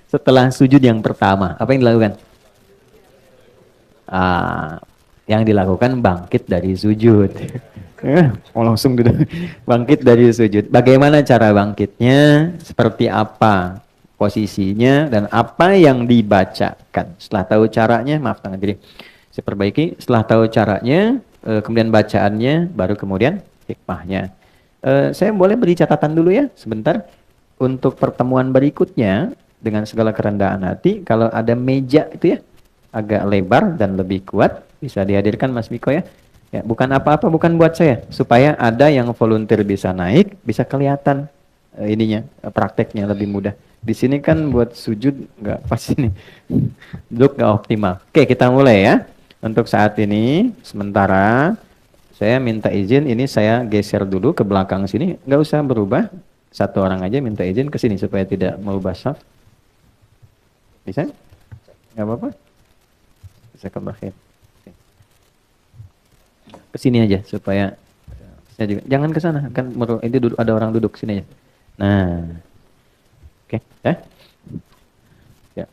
Setelah sujud yang pertama, apa yang dilakukan? Ah, yang dilakukan bangkit dari sujud. Oh, langsung gitu. Bangkit dari sujud. Bagaimana cara bangkitnya? Seperti apa posisinya dan apa yang dibacakan? Setelah tahu caranya, maaf tangan diri. Saya perbaiki. Setelah tahu caranya, kemudian bacaannya, baru kemudian hikmahnya. Saya boleh beri catatan dulu ya, sebentar. Untuk pertemuan berikutnya, dengan segala kerendahan hati, kalau ada meja itu ya, agak lebar dan lebih kuat, bisa dihadirkan Mas Miko ya. Ya, bukan apa-apa, bukan buat saya, supaya ada yang volunteer bisa naik, bisa kelihatan ininya, prakteknya lebih mudah. Di sini kan buat sujud nggak pas ini, duduk nggak optimal. Oke, kita mulai ya. Untuk saat ini, sementara saya minta izin, ini saya geser dulu ke belakang sini, nggak usah berubah. Satu orang aja minta izin ke sini supaya tidak merubah saf. Bisa? Nggak apa-apa? Jazakallah khair. Ke sini aja supaya saya juga jangan ke sana kan ini duduk, ada orang duduk sini aja. Nah, oke, ya. Ya.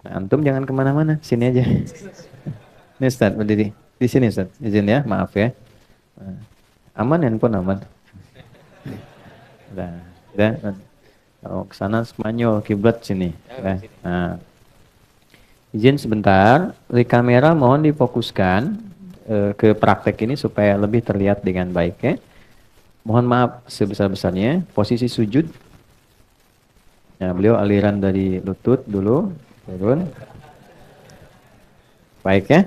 Nah, antum jangan kemana-mana, sini aja. Ini Ustaz berdiri di sini Ustaz. Izin ya, maaf ya. Nah, aman handphone aman. Udah, udah. Kalau ke sana Spanyol kiblat sini. Nah, izin sebentar, di kamera mohon difokuskan ke praktek ini supaya lebih terlihat dengan baik ya. Mohon maaf sebesar-besarnya, posisi sujud. Nah, beliau aliran dari lutut dulu, turun. Baik ya.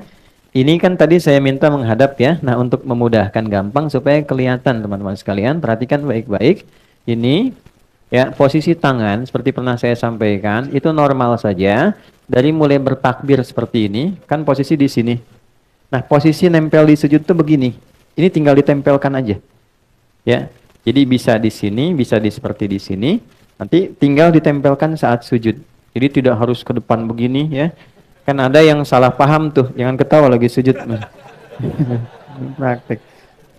Ini kan tadi saya minta menghadap ya. Nah, untuk memudahkan gampang supaya kelihatan teman-teman sekalian, perhatikan baik-baik. Ini ya, posisi tangan seperti pernah saya sampaikan, itu normal saja. Dari mulai bertakbir seperti ini, kan posisi di sini. Nah, posisi nempel di sujud itu begini. Ini tinggal ditempelkan aja. Ya. Jadi bisa di sini, bisa seperti di sini. Nanti tinggal ditempelkan saat sujud. Jadi tidak harus ke depan begini ya. Kan ada yang salah paham tuh, jangan ketawa lagi sujud. Praktek.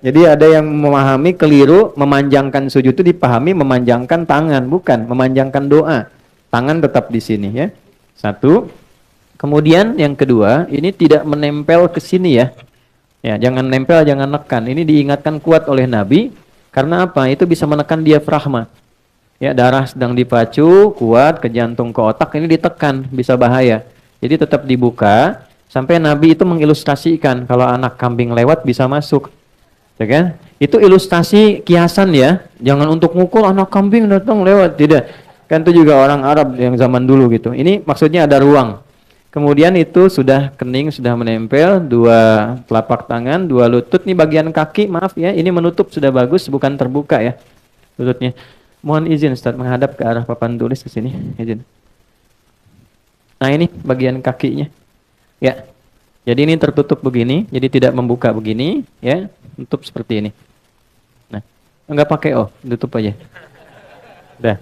Jadi ada yang memahami keliru, memanjangkan sujud itu dipahami memanjangkan tangan, bukan memanjangkan doa. Tangan tetap di sini ya. Satu. Kemudian yang kedua, ini tidak menempel ke sini ya. Ya, jangan nempel, jangan nekan. Ini diingatkan kuat oleh Nabi karena apa? Itu bisa menekan diafragma. Ya, darah sedang dipacu, kuat ke jantung ke otak, ini ditekan, bisa bahaya. Jadi tetap dibuka sampai Nabi itu mengilustrasikan kalau anak kambing lewat bisa masuk. Ya kan? Itu ilustrasi kiasan ya. Jangan untuk mukul anak kambing datang lewat, tidak. Kan itu juga orang Arab yang zaman dulu gitu. Ini maksudnya ada ruang. Kemudian itu sudah kening, sudah menempel, dua telapak tangan, dua lutut. Nih bagian kaki, maaf ya, ini menutup sudah bagus, bukan terbuka ya lututnya. Mohon izin Ustaz menghadap ke arah papan tulis ke sini. Izin. Nah ini bagian kakinya. Ya. Jadi ini tertutup begini, jadi tidak membuka begini, ya. Tutup seperti ini. Nah, enggak pakai tutup aja. Udah.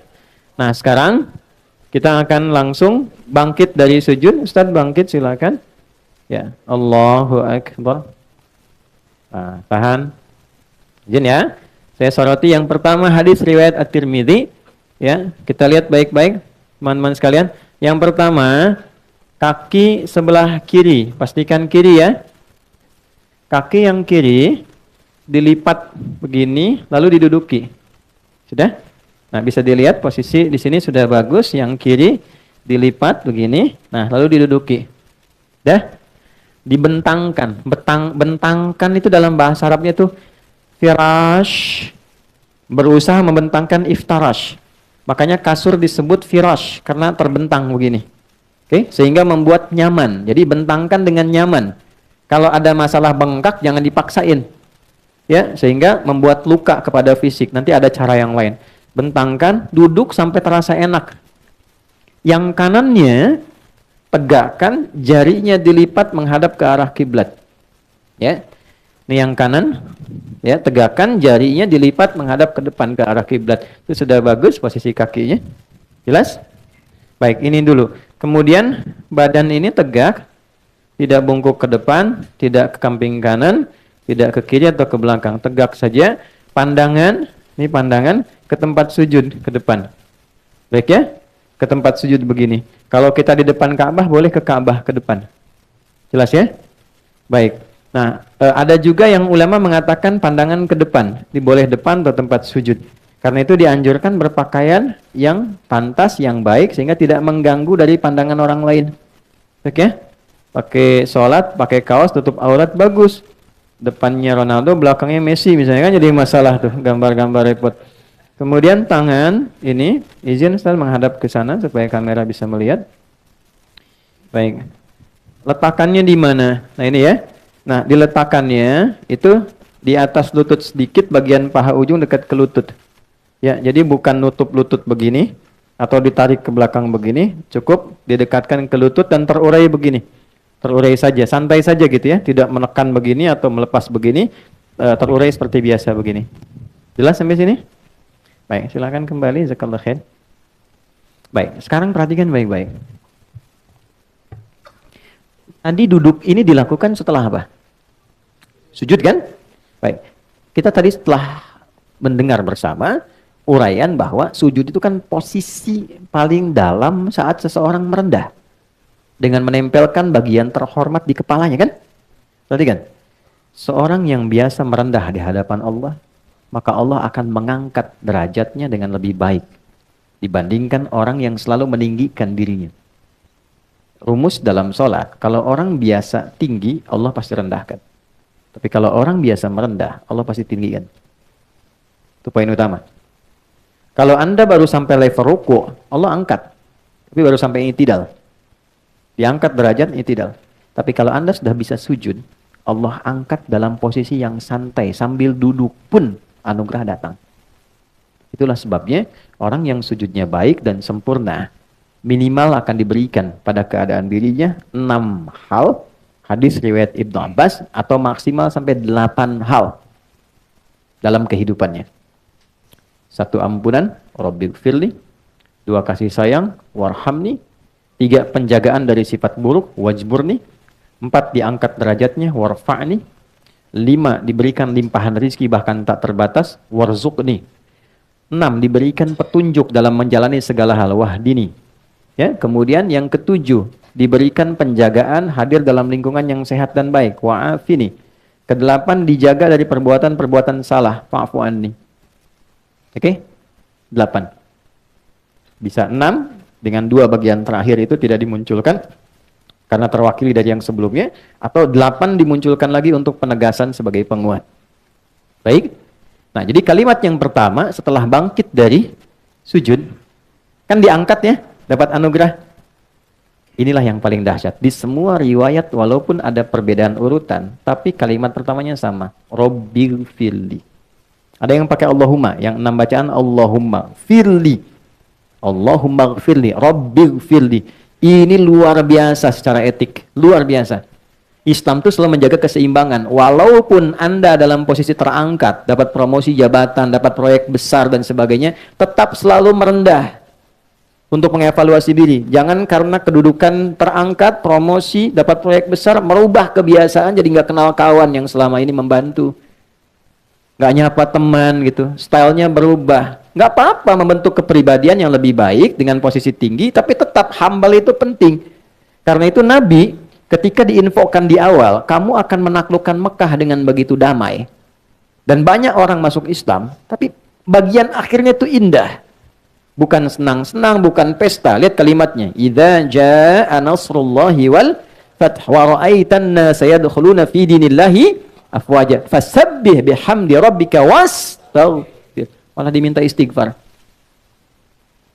Nah, sekarang kita akan langsung bangkit dari sujud. Ustaz bangkit silakan. Ya, Allahu Akbar. Nah, tahan. Izin ya. Saya soroti yang pertama hadis riwayat At-Tirmidzi. Ya, kita lihat baik-baik teman-teman sekalian. Yang pertama, kaki sebelah kiri, pastikan kiri ya. Kaki yang kiri dilipat begini lalu diduduki. Sudah? Nah, bisa dilihat posisi di sini sudah bagus, yang kiri dilipat begini. Nah, lalu diduduki. Dah? Dibentangkan. Bentangkan itu dalam bahasa Arabnya tuh firash. Berusaha membentangkan iftarash. Makanya kasur disebut firash karena terbentang begini. Oke, sehingga membuat nyaman. Jadi bentangkan dengan nyaman. Kalau ada masalah bengkak jangan dipaksain. Ya, sehingga membuat luka kepada fisik. Nanti ada cara yang lain. Bentangkan, duduk sampai terasa enak. Yang kanannya tegakkan, jarinya dilipat menghadap ke arah kiblat. Ya. Ini yang kanan, ya, tegakkan, jarinya dilipat menghadap ke depan ke arah kiblat. Itu sudah bagus posisi kakinya. Jelas? Baik, ini dulu. Kemudian badan ini tegak, tidak bungkuk ke depan, tidak ke samping kanan, tidak ke kiri atau ke belakang. Tegak saja, pandangan, ini pandangan ke tempat sujud ke depan. Baik ya? ke tempat sujud begini. Kalau kita di depan Ka'bah, boleh ke Ka'bah ke depan. Jelas ya? Baik. Nah, ada juga yang ulama mengatakan pandangan ke depan, boleh depan atau tempat sujud. Karena itu dianjurkan berpakaian yang pantas, yang baik, sehingga tidak mengganggu dari pandangan orang lain. Oke? Pakai sholat, pakai kaos, tutup aurat, bagus. Depannya Ronaldo, belakangnya Messi, misalnya kan jadi masalah tuh, gambar-gambar repot. Kemudian tangan, ini, izin Ustaz menghadap ke sana, supaya kamera bisa melihat. Baik. Letakannya di mana? Nah ini ya. Nah, diletakannya itu di atas lutut sedikit, bagian paha ujung dekat ke lutut. Ya, jadi bukan nutup lutut begini atau ditarik ke belakang begini, cukup didekatkan ke lutut dan terurai begini. Terurai saja, santai saja gitu ya, tidak menekan begini atau melepas begini, terurai seperti biasa begini. Jelas sampai sini? Baik, silakan kembali, jazakallahu khair. Baik, sekarang perhatikan baik-baik. Tadi duduk ini dilakukan setelah apa? Sujud kan? Baik. Kita tadi setelah mendengar bersama uraian bahwa sujud itu kan posisi paling dalam saat seseorang merendah. Dengan menempelkan bagian terhormat di kepalanya kan? Berarti kan? Seorang yang biasa merendah di hadapan Allah, maka Allah akan mengangkat derajatnya dengan lebih baik dibandingkan orang yang selalu meninggikan dirinya. Rumus dalam sholat, kalau orang biasa tinggi, Allah pasti rendahkan. Tapi kalau orang biasa merendah, Allah pasti tinggikan. Itu poin utama. Kalau Anda baru sampai level ruku, Allah angkat. Tapi baru sampai i'tidal. Diangkat derajat i'tidal. Tapi kalau Anda sudah bisa sujud, Allah angkat dalam posisi yang santai. Sambil duduk pun anugerah datang. Itulah sebabnya orang yang sujudnya baik dan sempurna, minimal akan diberikan pada keadaan dirinya 6 hal hadis riwayat Ibnu Abbas, atau maksimal sampai 8 hal dalam kehidupannya. 1 ampunan, Rabbighfirli. 2 kasih sayang, warhamni. 3 penjagaan dari sifat buruk, wajburni. 4 diangkat derajatnya, warfa'ni. 5 diberikan limpahan rizki bahkan tak terbatas, warzuqni. 6 diberikan petunjuk dalam menjalani segala hal, wahdini. Ya, kemudian yang ke-7 diberikan penjagaan, hadir dalam lingkungan yang sehat dan baik, wa'afini. Ke-8 dijaga dari perbuatan-perbuatan salah, fa'fu anni. Oke? 8. Bisa 6 dengan 2 bagian terakhir itu tidak dimunculkan karena terwakili dari yang sebelumnya, atau 8 dimunculkan lagi untuk penegasan sebagai penguat. Baik? Nah, jadi kalimat yang pertama setelah bangkit dari sujud kan diangkat ya, dapat anugerah. Inilah yang paling dahsyat. Di semua riwayat walaupun ada perbedaan urutan, tapi kalimat pertamanya sama. Rabbighfirli. Ada yang pakai Allahumma, yang 6 bacaan Allahumma firli. Allahumma gfirli, Rabbighfirli. Ini luar biasa secara etik, luar biasa. Islam itu selalu menjaga keseimbangan. Walaupun Anda dalam posisi terangkat, dapat promosi jabatan, dapat proyek besar dan sebagainya, tetap selalu merendah untuk mengevaluasi diri. Jangan karena kedudukan terangkat, promosi, dapat proyek besar, merubah kebiasaan jadi nggak kenal kawan yang selama ini membantu. Nggak nyapa teman gitu, stylenya berubah. Nggak apa-apa membentuk kepribadian yang lebih baik dengan posisi tinggi, tapi tetap humble itu penting. Karena itu Nabi ketika diinfokan di awal, kamu akan menaklukkan Mekah dengan begitu damai. Dan banyak orang masuk Islam, tapi bagian akhirnya itu indah. Bukan senang-senang, bukan pesta. Lihat kalimatnya. Idza jaa nasrullahi wal fath wa ra'aitan nasa yadkhuluna fi dinillahi afwaja fasabbih bihamdi rabbika wastaghfir. Malah diminta istighfar.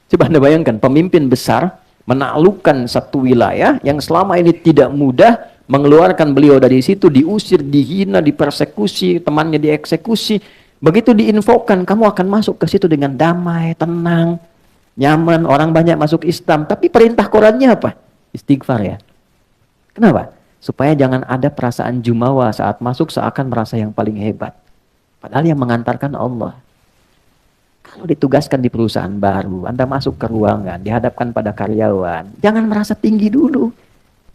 Coba Anda bayangkan, pemimpin besar menaklukkan satu wilayah yang selama ini tidak mudah, mengeluarkan beliau dari situ, diusir, dihina, dipersekusi, temannya dieksekusi. Begitu diinfokan, kamu akan masuk ke situ dengan damai, tenang, nyaman, orang banyak masuk Islam. Tapi perintah Qurannya apa? Istighfar ya. Kenapa? Supaya jangan ada perasaan jumawa saat masuk seakan merasa yang paling hebat. Padahal yang mengantarkan Allah. Kalau ditugaskan di perusahaan baru, Anda masuk ke ruangan, dihadapkan pada karyawan, jangan merasa tinggi dulu.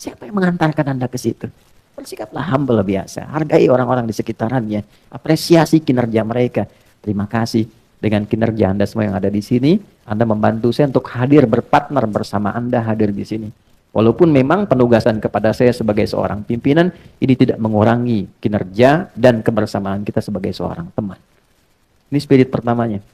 Siapa yang mengantarkan Anda ke situ? Bersikaplah humble biasa. Hargai orang-orang di sekitarnya. Apresiasi kinerja mereka. Terima kasih. Dengan kinerja Anda semua yang ada di sini, Anda membantu saya untuk hadir berpartner bersama Anda hadir di sini. Walaupun memang penugasan kepada saya sebagai seorang pimpinan, ini tidak mengurangi kinerja dan kebersamaan kita sebagai seorang teman. Ini spirit pertamanya.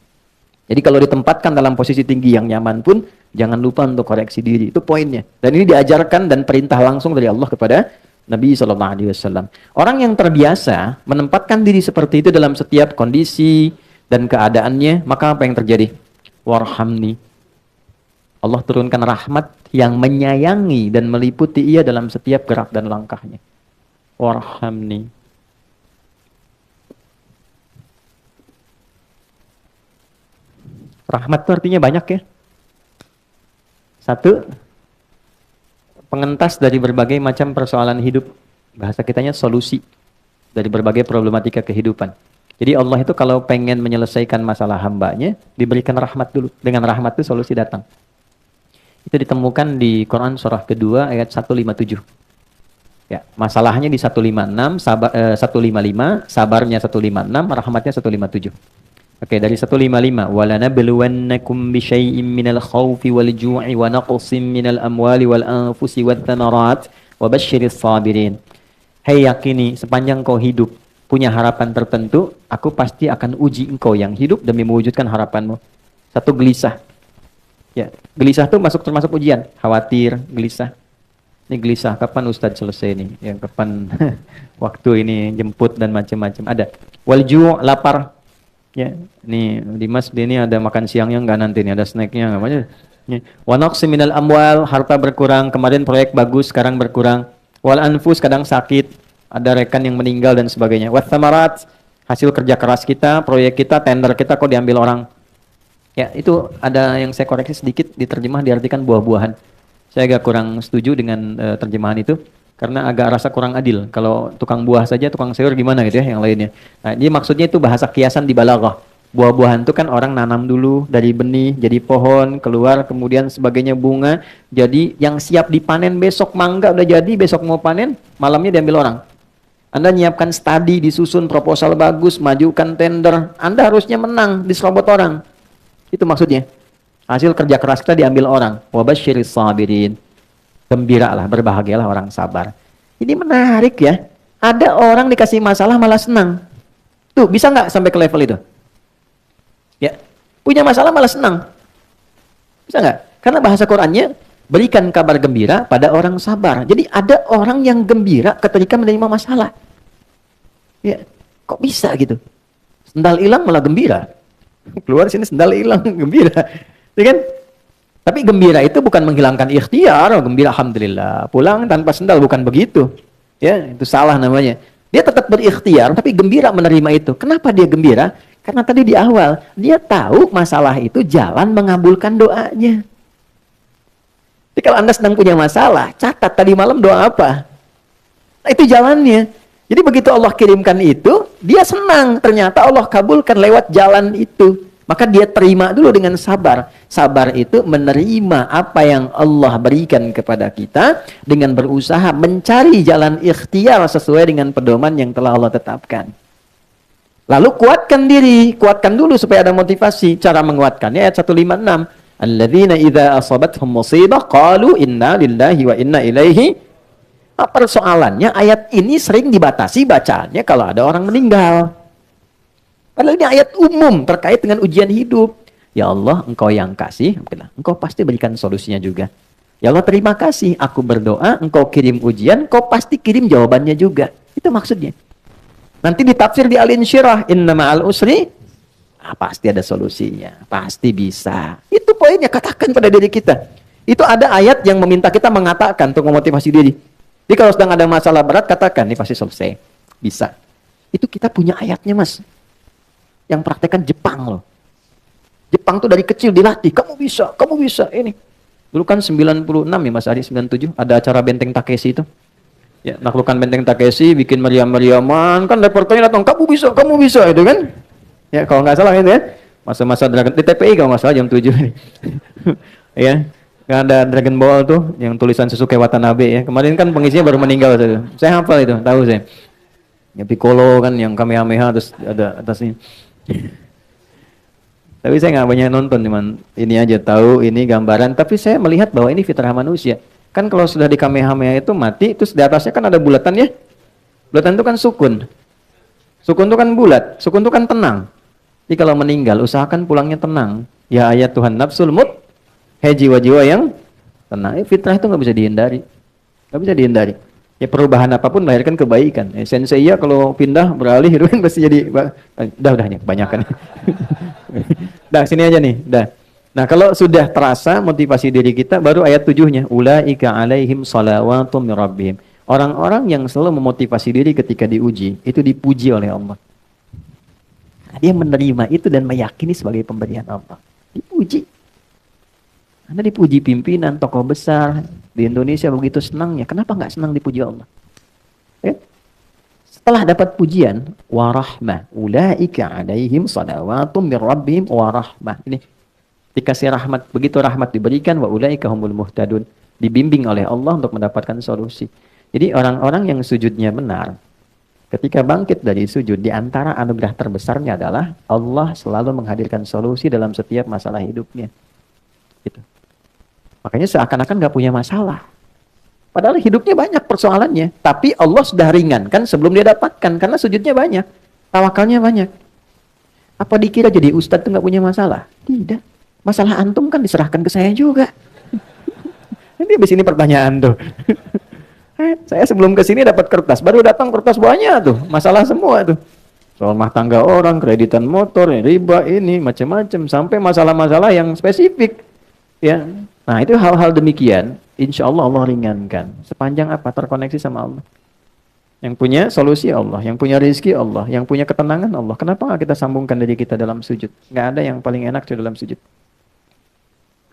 Jadi kalau ditempatkan dalam posisi tinggi yang nyaman pun, jangan lupa untuk koreksi diri. Itu poinnya. Dan ini diajarkan dan perintah langsung dari Allah kepada Nabi SAW. Orang yang terbiasa menempatkan diri seperti itu dalam setiap kondisi dan keadaannya, maka apa yang terjadi? Warhamni. Allah turunkan rahmat yang menyayangi dan meliputi ia dalam setiap gerak dan langkahnya. Warhamni. Rahmat itu artinya banyak ya. Satu, pengentas dari berbagai macam persoalan hidup. Bahasa kitanya solusi dari berbagai problematika kehidupan. Jadi Allah itu kalau pengen menyelesaikan masalah hambanya, diberikan rahmat dulu. Dengan rahmat itu solusi datang. Itu ditemukan di Quran surah kedua ayat 157. Ya, masalahnya di 156, 155, sabarnya 156, rahmatnya 157. Oke, dari 155, walanabluwannakum bisyai'im minal khaufi wal ju'i wa naqsim minal amwali wal anfusi wat thamarat wa basyiris sabirin. Hei yakini sepanjang kau hidup punya harapan tertentu, aku pasti akan uji engkau yang hidup demi mewujudkan harapanmu. Satu, gelisah. Ya, gelisah tuh termasuk ujian. Khawatir, gelisah. Ini gelisah, kapan Ustadz selesai nih? Yang kapan waktu ini jemput dan macam-macam. Ada. Walju', lapar. Ya, nih Dimas ini ada makan siangnya enggak nanti nih, ada snacknya enggak macam. Wa naqsim minal amwal, harta berkurang, kemarin proyek bagus, sekarang berkurang. Wal anfus, kadang sakit. Ada rekan yang meninggal dan sebagainya. Wat thamarat, hasil kerja keras kita, proyek kita, tender kita kok diambil orang. Ya, itu ada yang saya koreksi sedikit, diterjemah diartikan buah-buahan. Saya agak kurang setuju dengan terjemahan itu karena agak rasa kurang adil. Kalau tukang buah saja, tukang sayur gimana gitu ya yang lainnya. Nah, jadi maksudnya itu bahasa kiasan di balaghah. Buah-buahan itu kan orang nanam dulu dari benih jadi pohon, keluar kemudian sebagainya bunga. Jadi yang siap dipanen besok mangga udah jadi, besok mau panen, malamnya diambil orang. Anda nyiapkan studi, disusun proposal bagus, majukan tender. Anda harusnya menang, diserobot orang. Itu maksudnya. Hasil kerja keras kita diambil orang. Wabasyiris sabirin. Gembiralah, berbahagialah orang sabar. Ini menarik ya. Ada orang dikasih masalah malah senang. Tuh, bisa nggak sampai ke level itu? Ya, punya masalah malah senang. Bisa nggak? Karena bahasa Qur'annya, berikan kabar gembira pada orang sabar. Jadi ada orang yang gembira ketika menerima masalah. Ya, kok bisa gitu? Sendal hilang malah gembira. Keluar sini sendal hilang, gembira. Ya kan? Tapi gembira itu bukan menghilangkan ikhtiar. Oh, gembira alhamdulillah. Pulang tanpa sendal, bukan begitu. Ya, itu salah namanya. Dia tetap berikhtiar tapi gembira menerima itu. Kenapa dia gembira? Karena tadi di awal dia tahu masalah itu jalan mengabulkan doanya. Jadi kalau Anda sedang punya masalah, catat tadi malam doa apa? Nah, itu jalannya. Jadi begitu Allah kirimkan itu, dia senang. Ternyata Allah kabulkan lewat jalan itu. Maka dia terima dulu dengan sabar. Sabar itu menerima apa yang Allah berikan kepada kita dengan berusaha mencari jalan ikhtiar sesuai dengan pedoman yang telah Allah tetapkan. Lalu kuatkan diri, kuatkan dulu supaya ada motivasi. Cara menguatkannya ayat 156. Alladzina idza asabathum musibah qalu inna lillahi wa inna ilaihi. Persoalannya ayat ini sering dibatasi bacaannya kalau ada orang meninggal. Padahal ini ayat umum terkait dengan ujian hidup. Ya Allah, engkau yang kasih, engkau pasti berikan solusinya juga. Ya Allah, terima kasih, aku berdoa, engkau kirim ujian, kau pasti kirim jawabannya juga. Itu maksudnya. Nanti ditafsir di Al-Insyirah, inna ma'al usri, pasti ada solusinya, pasti bisa. Itu poinnya, katakan pada diri kita. Itu ada ayat yang meminta kita mengatakan untuk memotivasi diri. Jadi kalau sedang ada masalah berat, katakan, ini pasti selesai. Bisa. Itu kita punya ayatnya, Mas. Yang praktekkan Jepang loh. Jepang tuh dari kecil dilatih, kamu bisa, ini. Dulu kan 96 ya Mas Ari, 97, ada acara Benteng Takeshi itu. Ya, naklukan Benteng Takeshi, bikin meriam-meriaman, kan reporternya datang, kamu bisa, itu kan. Ya, kalau nggak salah itu ya. Masa-masa Dragon, di TPI kalau nggak salah jam 7. Ya. Kan ada Dragon Ball tuh yang tulisan Sasuke Watanabe ya. Kemarin kan pengisinya baru meninggal tuh. Saya hafal itu, tahu saya. Ya Piccolo kan yang Kamehameha terus ada atasnya. Tapi saya nggak banyak nonton, cuman ini aja tahu ini gambaran. Tapi saya melihat bahwa ini fitrah manusia. Kan kalau sudah di Kamehameha itu mati, terus di atasnya kan ada bulatan ya. Bulatan itu kan sukun. Sukun itu kan bulat, sukun itu kan tenang. Jadi kalau meninggal, usahakan pulangnya tenang. Ya ayat Tuhan nafsul mut, hei jiwa-jiwa yang tenang. Fitrah itu nggak bisa dihindari. Nggak bisa dihindari. Ya perubahan apapun melahirkan kebaikan. Sensei ya kalau pindah beralih itu kan pasti jadi udah nih kebanyakan. Dah sini aja nih, dah. Nah, kalau sudah terasa motivasi diri kita baru ayat 7-nya ulaika alaihim shalawatum mir rabbihim. Orang-orang yang selalu memotivasi diri ketika diuji, itu dipuji oleh Allah. Nah, dia menerima itu dan meyakini sebagai pemberian Allah. Dipuji. Anda dipuji pimpinan, tokoh besar di Indonesia begitu senangnya. Kenapa nggak senang dipuji Allah? Ya? Setelah dapat pujian, warahmah, ulaika alaihim shalawatum mir rabbihim warahmah. Ini dikasih rahmat, begitu rahmat diberikan, wa ulaika humul muhtadun. Dibimbing oleh Allah untuk mendapatkan solusi. Jadi orang-orang yang sujudnya benar, ketika bangkit dari sujud, di antara anugerah terbesarnya adalah Allah selalu menghadirkan solusi dalam setiap masalah hidupnya. Gitu. Makanya seakan-akan gak punya masalah. Padahal hidupnya banyak persoalannya. Tapi Allah sudah ringankan sebelum dia dapatkan. Karena sujudnya banyak. Tawakalnya banyak. Apa dikira jadi ustadz itu gak punya masalah? Tidak. Masalah antum kan diserahkan ke saya juga. Nanti habis ini pertanyaan tuh. Saya sebelum kesini dapat kertas. Baru datang kertas banyak tuh. Masalah semua tuh. Soal rumah tangga orang, kreditan motor, riba ini, macam-macam. Sampai masalah-masalah yang spesifik. Ya. Nah itu hal-hal demikian, insya Allah Allah ringankan. Sepanjang apa? Terkoneksi sama Allah. Yang punya solusi Allah, yang punya rezeki Allah, yang punya ketenangan Allah. Kenapa nggak kita sambungkan diri kita dalam sujud? Nggak ada yang paling enak dalam sujud.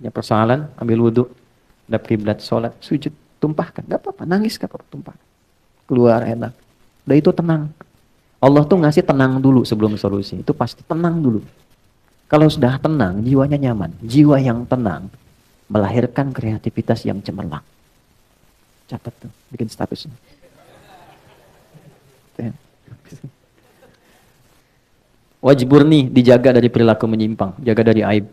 Punya persoalan, ambil wudhu, hadap kiblat, sholat, sujud, tumpahkan. Nggak apa-apa, nangis nggak apa-apa, tumpah. Keluar enak. Udah itu tenang. Allah tuh ngasih tenang dulu sebelum solusi. Itu pasti tenang dulu. Kalau sudah tenang, jiwanya nyaman. Jiwa yang tenang melahirkan kreativitas yang cemerlang. Catat tuh, bikin statusnya. Wajburni, dijaga dari perilaku menyimpang, jaga dari aib.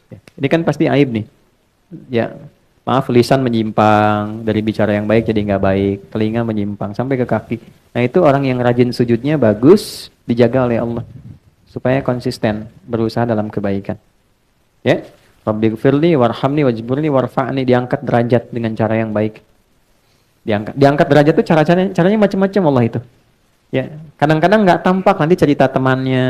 Ini kan pasti aib nih. Ya, maaf, lisan menyimpang, dari bicara yang baik jadi nggak baik, telinga menyimpang sampai ke kaki. Nah itu orang yang rajin sujudnya bagus, dijaga oleh Allah supaya konsisten berusaha dalam kebaikan. Ya. Rabbighfirli warhamni wajburni warfa'ni, diangkat derajat dengan cara yang baik. Diangkat derajat itu caranya macam-macam Allah itu. Ya, kadang-kadang nggak tampak, nanti cerita temannya.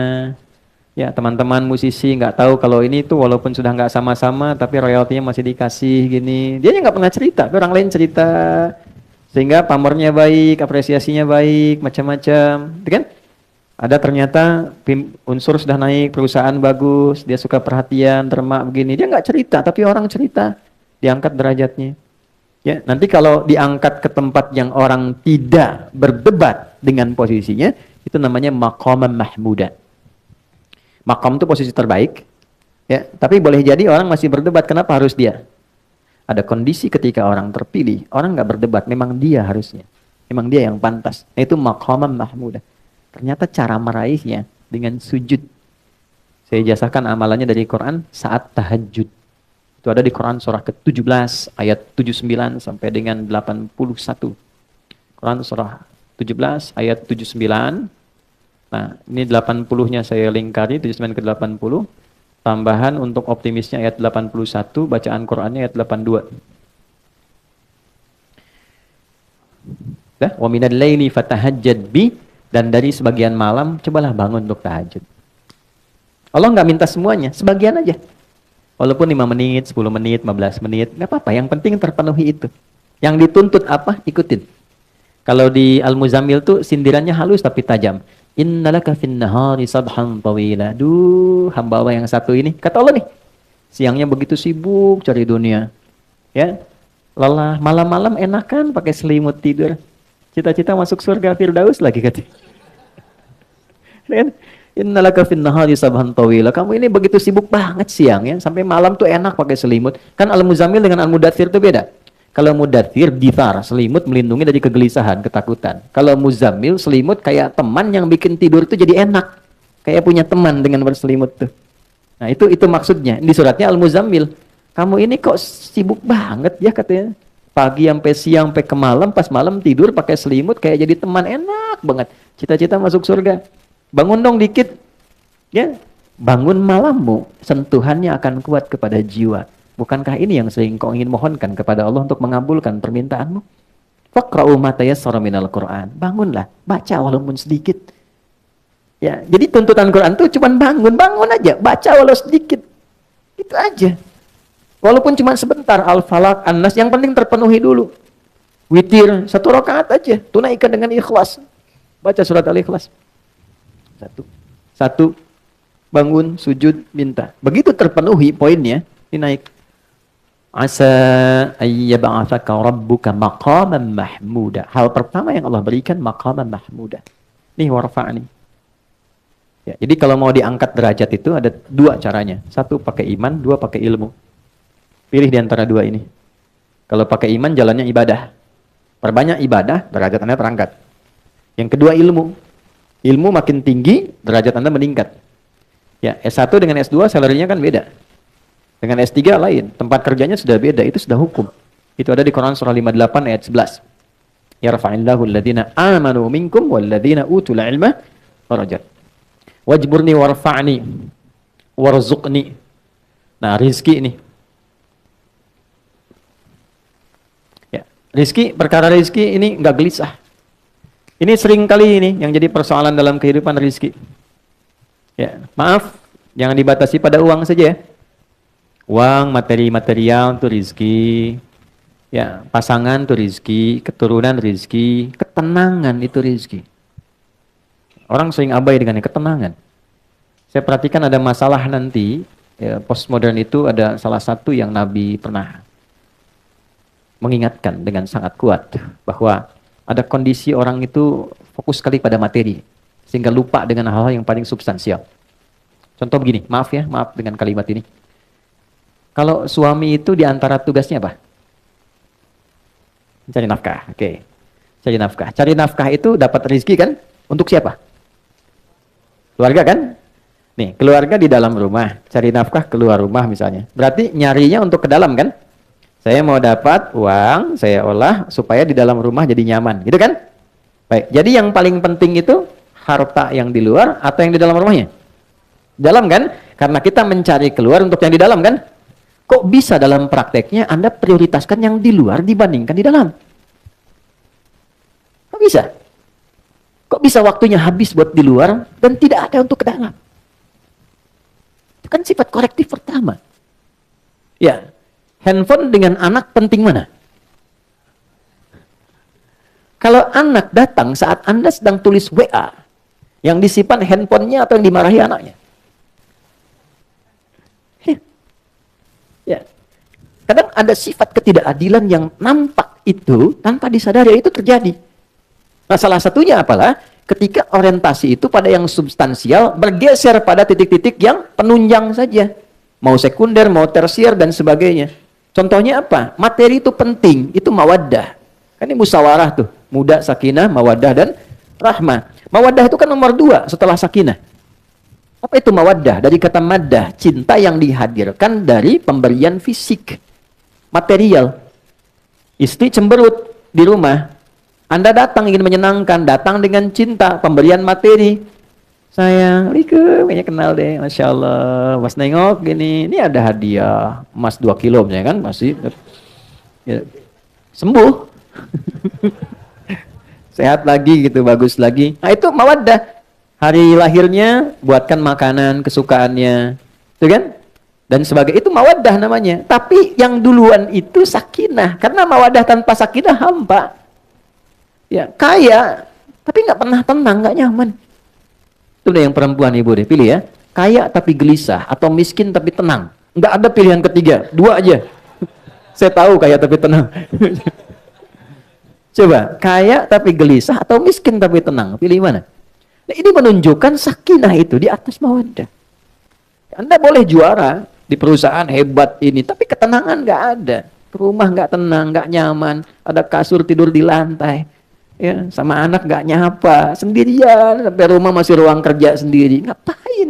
Ya, teman-teman musisi nggak tahu kalau ini tuh walaupun sudah nggak sama-sama tapi royaltinya masih dikasih gini. Dia nggak pernah cerita, tapi orang lain cerita. Sehingga pamornya baik, apresiasinya baik, macam-macam. Gitu kan? Ada ternyata unsur sudah naik, perusahaan bagus, dia suka perhatian, derma begini. Dia nggak cerita, tapi orang cerita, diangkat derajatnya. Ya, nanti kalau diangkat ke tempat yang orang tidak berdebat dengan posisinya, itu namanya maqaman mahmuda. Maqam itu posisi terbaik, ya. Tapi boleh jadi orang masih berdebat, kenapa harus dia? Ada kondisi ketika orang terpilih, orang nggak berdebat, memang dia harusnya, memang dia yang pantas. Nah, itu maqaman mahmuda. Ternyata cara meraihnya dengan sujud. Saya jasakan amalannya dari Quran saat tahajud. Itu ada di Quran surah ke-17 ayat 79 sampai dengan 81. Quran surah 17 ayat 79. Nah, ini 80-nya saya lingkari 79 ke 80. Tambahan untuk optimisnya ayat 81, bacaan Qurannya ayat 82. Wa minal laili fatahajjad bi, dan dari sebagian malam cobalah bangun untuk tahajud. Allah nggak minta semuanya, sebagian aja. Walaupun 5 menit, 10 menit, 15 menit, nggak apa-apa, yang penting terpenuhi itu. Yang dituntut apa? Ikutin. Kalau di Al-Muzammil tuh sindirannya halus tapi tajam. Innalaka fin nahari sabhan tawila. Duh, hamba Allah yang satu ini, kata Allah nih, siangnya begitu sibuk cari dunia. Ya. Lelah, malam-malam enakan pakai selimut tidur. Cita-cita masuk surga Firdaus lagi katanya. Innalaka fin nahari sabhan tawila. Kamu ini begitu sibuk banget siang ya, sampai malam tuh enak pakai selimut. Kan Al-Muzammil dengan Al-Mudaththir itu beda. Kalau Mudaththir dithar, selimut melindungi dari kegelisahan, ketakutan. Kalau Muzammil selimut kayak teman yang bikin tidur itu jadi enak. Kayak punya teman dengan berselimut tuh. Nah, itu maksudnya. Di suratnya Al-Muzammil. Kamu ini kok sibuk banget ya katanya. Pagi sampai siang sampai ke malam, pas malam tidur pakai selimut kayak jadi teman, enak banget. Cita-cita masuk surga. Bangun dong dikit. Ya, bangun malammu, sentuhannya akan kuat kepada jiwa. Bukankah ini yang sering kau ingin mohonkan kepada Allah untuk mengabulkan permintaanmu? Faqra'u ma tayassara minal Qur'an. Bangunlah, baca walaupun sedikit. Ya, jadi tuntutan Quran tuh cuman bangun aja, baca walau sedikit. Itu aja. Walaupun cuma sebentar, Al-Falaq, An-Nas, yang penting terpenuhi dulu. Witir, 1 rakaat aja, tunaikan dengan ikhlas. Baca surat Al-Ikhlas. Satu, bangun, sujud, minta. Begitu terpenuhi poinnya, dinaik. Asa ayyab'atsaka rabbuka maqaman mahmuda. Hal pertama yang Allah berikan maqaman mahmuda. Nih warfa'ni. Ya, jadi kalau mau diangkat derajat itu ada 2 caranya. 1 pakai iman, 2 pakai ilmu. Pilih di antara 2 ini. Kalau pakai iman jalannya ibadah. Perbanyak ibadah, derajat Anda terangkat. Yang kedua ilmu. Ilmu makin tinggi, derajat Anda meningkat. Ya, S1 dengan S2 salarinya kan beda. Dengan S3 lain, tempat kerjanya sudah beda, itu sudah hukum. Itu ada di Quran surah 58 ayat 11. Yarfa'illahu alladhina amanu minkum walladhina utul ilma darajat. Wajburni warfa'ni warzuqni. Nah, rizki ini. Ya, rizki, perkara rizki ini enggak gelisah. Ini sering kali ini yang jadi persoalan dalam kehidupan rizki. Ya, maaf, jangan dibatasi pada uang saja ya. Uang, materi material itu rizki, ya pasangan itu rizki, keturunan rizki, ketenangan itu rizki. Orang sering abai dengan ketenangan. Saya perhatikan ada masalah nanti, ya, postmodern itu ada salah satu yang Nabi pernah mengingatkan dengan sangat kuat bahwa ada kondisi orang itu fokus sekali pada materi sehingga lupa dengan hal-hal yang paling substansial. Contoh begini, maaf dengan kalimat ini. Kalau suami itu diantara tugasnya apa? Cari nafkah, oke. Cari nafkah. Cari nafkah itu dapat rezeki kan? Untuk siapa? Keluarga kan? Nih, keluarga di dalam rumah. Cari nafkah keluar rumah misalnya. Berarti nyarinya untuk ke dalam kan? Saya mau dapat uang, saya olah supaya di dalam rumah jadi nyaman. Gitu kan? Baik, jadi yang paling penting itu harta yang di luar atau yang di dalam rumahnya? Dalam kan? Karena kita mencari keluar untuk yang di dalam kan? Kok bisa dalam prakteknya Anda prioritaskan yang di luar dibandingkan di dalam? Kok bisa? Kok bisa waktunya habis buat di luar dan tidak ada untuk ke dalam? Itu kan sifat korektif pertama. Ya, handphone dengan anak penting mana? Kalau anak datang saat Anda sedang tulis WA, yang disimpan handphonenya atau yang dimarahi anaknya? Ya. Kadang ada sifat ketidakadilan yang nampak itu tanpa disadari itu terjadi. Nah, salah satunya apalah ketika orientasi itu pada yang substansial bergeser pada titik-titik yang penunjang saja. Mau sekunder, mau tersier dan sebagainya. Contohnya apa? Materi itu penting, itu mawaddah. Kan ini musyawarah tuh, muda, sakinah, mawaddah dan rahmah. Mawaddah itu kan nomor 2 setelah sakinah. Apa itu mawaddah? Dari kata maddah, cinta yang dihadirkan dari pemberian fisik, material. Istri cemberut di rumah. Anda datang ingin menyenangkan, datang dengan cinta, pemberian materi. Sayang, Assalamualaikum, kayaknya kenal deh, Masya Allah. Mas nengok gini, ini ada hadiah, emas 2 kilo ya kan, masih ya, sembuh. Sehat lagi gitu, bagus lagi. Nah itu mawaddah. Hari lahirnya, buatkan makanan kesukaannya, itu kan? Dan sebagainya, itu mawaddah namanya. Tapi yang duluan itu sakinah, karena mawaddah tanpa sakinah hampa. Ya, kaya, tapi nggak pernah tenang, nggak nyaman. Itu deh yang perempuan ibu deh, pilih ya. Kaya tapi gelisah, atau miskin tapi tenang. Nggak ada pilihan ketiga, 2 aja. Saya tahu kaya tapi tenang. Coba, kaya tapi gelisah, atau miskin tapi tenang, pilih mana? Nah, ini menunjukkan sakinah itu di atas mawaddah. Anda boleh juara di perusahaan hebat ini, tapi ketenangan nggak ada. Rumah nggak tenang, nggak nyaman, ada kasur tidur di lantai, ya, sama anak nggak nyapa, sendirian, sampai rumah masih ruang kerja sendiri. Ngapain?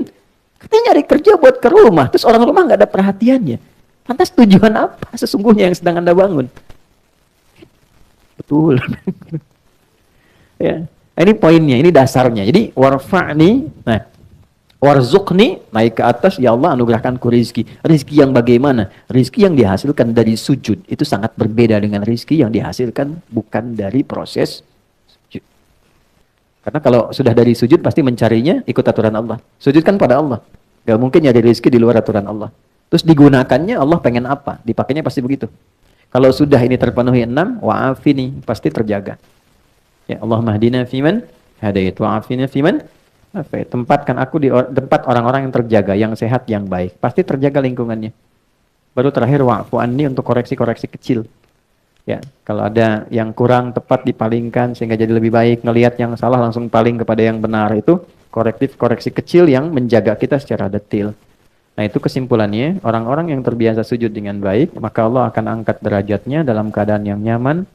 Dia nyari kerja buat ke rumah, terus orang rumah nggak ada perhatiannya. Lantas tujuan apa sesungguhnya yang sedang Anda bangun? Betul. Ya. Ini poinnya, ini dasarnya. Jadi warfa'ni, nah, warzuqni, naik ke atas, ya Allah anugerahkanku rizki. Rizki yang bagaimana? Rizki yang dihasilkan dari sujud. Itu sangat berbeda dengan rizki yang dihasilkan bukan dari proses sujud. Karena kalau sudah dari sujud pasti mencarinya ikut aturan Allah. Sujud kan pada Allah. Gak mungkin nyari rizki di luar aturan Allah. Terus digunakannya Allah pengen apa? Dipakainya pasti begitu. Kalau sudah ini terpenuhi 6, wa'afini, pasti terjaga. Ya Allahumma hdina fiman hadait wa'afina fiman afait. Tempatkan aku di tempat orang-orang yang terjaga, yang sehat, yang baik. Pasti terjaga lingkungannya. Baru terakhir wa'fu anni untuk koreksi-koreksi kecil. Ya, kalau ada yang kurang tepat dipalingkan sehingga jadi lebih baik, ngelihat yang salah langsung paling kepada yang benar, itu korektif-koreksi kecil yang menjaga kita secara detail. Nah, itu kesimpulannya, orang-orang yang terbiasa sujud dengan baik, maka Allah akan angkat derajatnya dalam keadaan yang nyaman,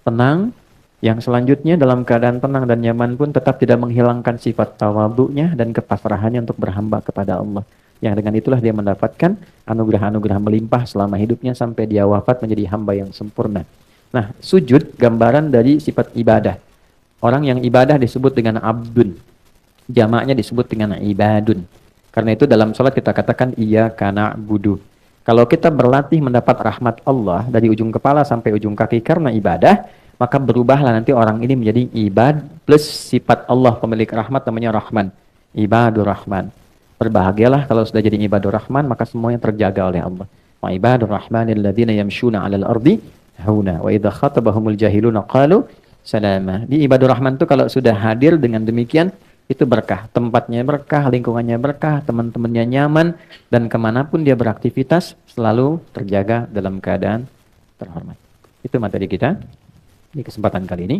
tenang. Yang selanjutnya dalam keadaan tenang dan nyaman pun tetap tidak menghilangkan sifat tawadhu'nya dan kepasrahannya untuk berhamba kepada Allah. Yang dengan itulah dia mendapatkan anugerah-anugerah melimpah selama hidupnya sampai dia wafat menjadi hamba yang sempurna. Nah, sujud gambaran dari sifat ibadah. Orang yang ibadah disebut dengan abdun. Jamaknya disebut dengan ibadun. Karena itu dalam sholat kita katakan iyyaka na'budu. Kalau kita berlatih mendapat rahmat Allah dari ujung kepala sampai ujung kaki karena ibadah, maka berubahlah nanti orang ini menjadi ibad plus sifat Allah pemilik rahmat namanya Rahman. Ibadur Rahman. Berbahagialah kalau sudah jadi ibadur Rahman, maka semuanya terjaga oleh Allah. Wa ibadur Rahmanil ladzina yamshuna 'alal ardi hauna wa idza khatabahumul jahiluna qalu salama. Di ibadur Rahman itu kalau sudah hadir dengan demikian, itu berkah. Tempatnya berkah, lingkungannya berkah, teman-temannya nyaman, dan kemanapun dia beraktivitas selalu terjaga dalam keadaan terhormat. Itu materi kita di kesempatan kali ini.